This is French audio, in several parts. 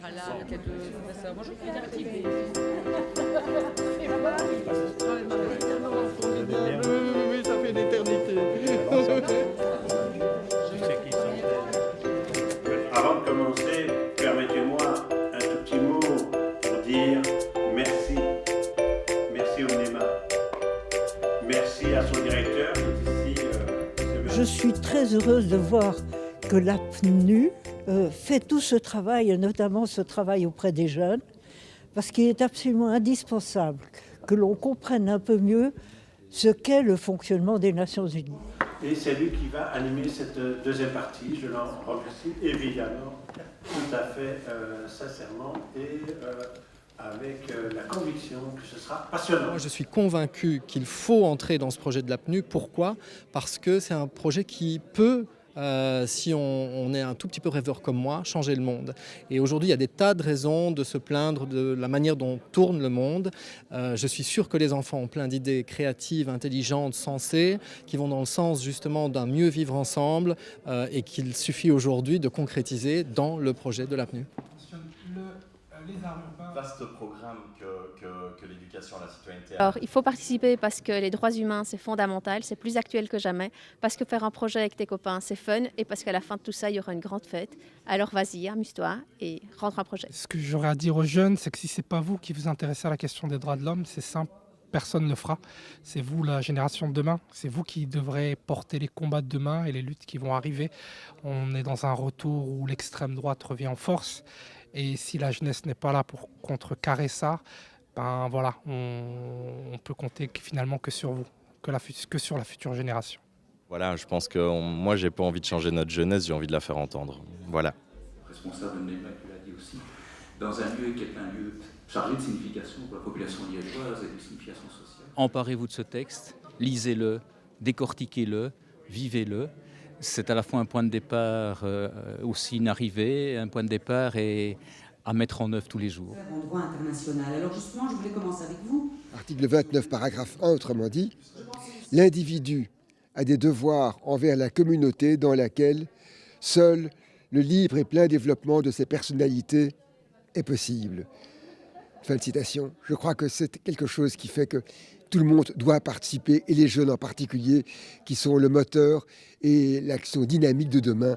sera là avec les deux professeurs. Bonjour, Pierre. Oui, ça fait une éternité. Avant de commencer, permettez-moi un tout petit mot pour dire merci. Merci au NEMA. Merci à son directeur qui est ici. Je suis très heureuse de voir que l'APNU fait tout ce travail, notamment ce travail auprès des jeunes, parce qu'il est absolument indispensable que l'on comprenne un peu mieux ce qu'est le fonctionnement des Nations Unies. Et c'est lui qui va animer cette deuxième partie. Je l'en remercie évidemment, tout à fait sincèrement et avec la conviction que ce sera passionnant. Moi, je suis convaincu qu'il faut entrer dans ce projet de l'APNU. Pourquoi ? Parce que c'est un projet qui peut, si on est un tout petit peu rêveur comme moi, changer le monde. Et aujourd'hui, il y a des tas de raisons de se plaindre de la manière dont tourne le monde. Je suis sûr que les enfants ont plein d'idées créatives, intelligentes, sensées, qui vont dans le sens justement d'un mieux vivre ensemble et qu'il suffit aujourd'hui de concrétiser dans le projet de l'APNU. Vaste programme que l'éducation à la citoyenneté. Alors, il faut participer parce que les droits humains, c'est fondamental, c'est plus actuel que jamais, parce que faire un projet avec tes copains, c'est fun, et parce qu'à la fin de tout ça, il y aura une grande fête. Alors vas-y, amuse-toi et rentre un projet. Ce que j'aurais à dire aux jeunes, c'est que si ce n'est pas vous qui vous intéressez à la question des droits de l'homme, c'est simple, personne ne le fera. C'est vous la génération de demain, c'est vous qui devrez porter les combats de demain et les luttes qui vont arriver. On est dans un retour où l'extrême droite revient en force. Et si la jeunesse n'est pas là pour contrecarrer ça, ben voilà, on peut compter finalement que sur vous, que sur la future génération. Voilà, je pense que moi, j'ai pas envie de changer notre jeunesse, j'ai envie de la faire entendre. Voilà. Responsable de NEMA, tu l'as dit aussi, dans un lieu qui est un lieu chargé de signification pour la population liégeoise et de signification sociale. Emparez-vous de ce texte, lisez-le, décortiquez-le, vivez-le. C'est à la fois un point de départ, aussi une arrivée, un point de départ et à mettre en œuvre tous les jours. En droit international. Alors justement, je voulais commencer avec vous. Article 29, paragraphe 1, autrement dit, l'individu a des devoirs envers la communauté dans laquelle seul le libre et plein développement de ses personnalités est possible. Fin de citation. Je crois que c'est quelque chose qui fait que tout le monde doit participer, et les jeunes en particulier, qui sont le moteur et l'action dynamique de demain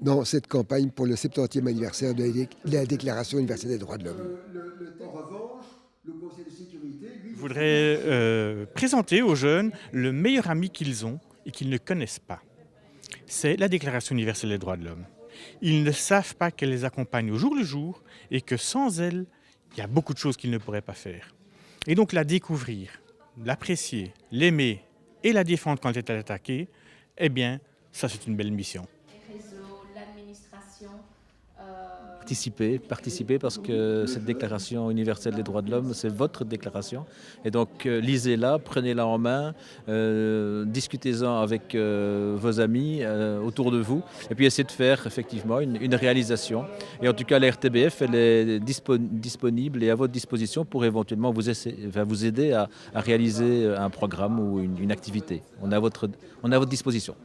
dans cette campagne pour le 70e anniversaire de la Déclaration universelle des droits de l'homme. En revanche, le Conseil de sécurité, lui... Je voudrais présenter aux jeunes le meilleur ami qu'ils ont et qu'ils ne connaissent pas. C'est la Déclaration universelle des droits de l'homme. Ils ne savent pas qu'elle les accompagne au jour le jour et que sans elle, il y a beaucoup de choses qu'ils ne pourraient pas faire. Et donc la découvrir, l'apprécier, l'aimer et la défendre quand elle est attaquée, eh bien, ça c'est une belle mission. Les réseaux, l'administration... Participez parce que cette déclaration universelle des droits de l'homme, c'est votre déclaration. Et donc lisez-la, prenez-la en main, discutez-en avec vos amis autour de vous. Et puis essayez de faire effectivement une réalisation. Et en tout cas, la RTBF, elle est disponible et à votre disposition pour éventuellement vous aider à réaliser un programme ou une activité. On est à votre disposition.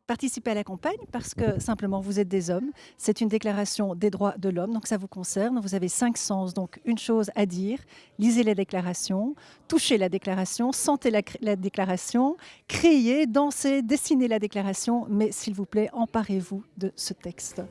Participez à la campagne parce que simplement vous êtes des hommes. C'est une déclaration des droits de l'homme, donc ça vous concerne. Vous avez 5 sens, donc une chose à dire. Lisez la déclaration, touchez la déclaration, sentez la déclaration, criez, dansez, dessinez la déclaration. Mais s'il vous plaît, emparez-vous de ce texte.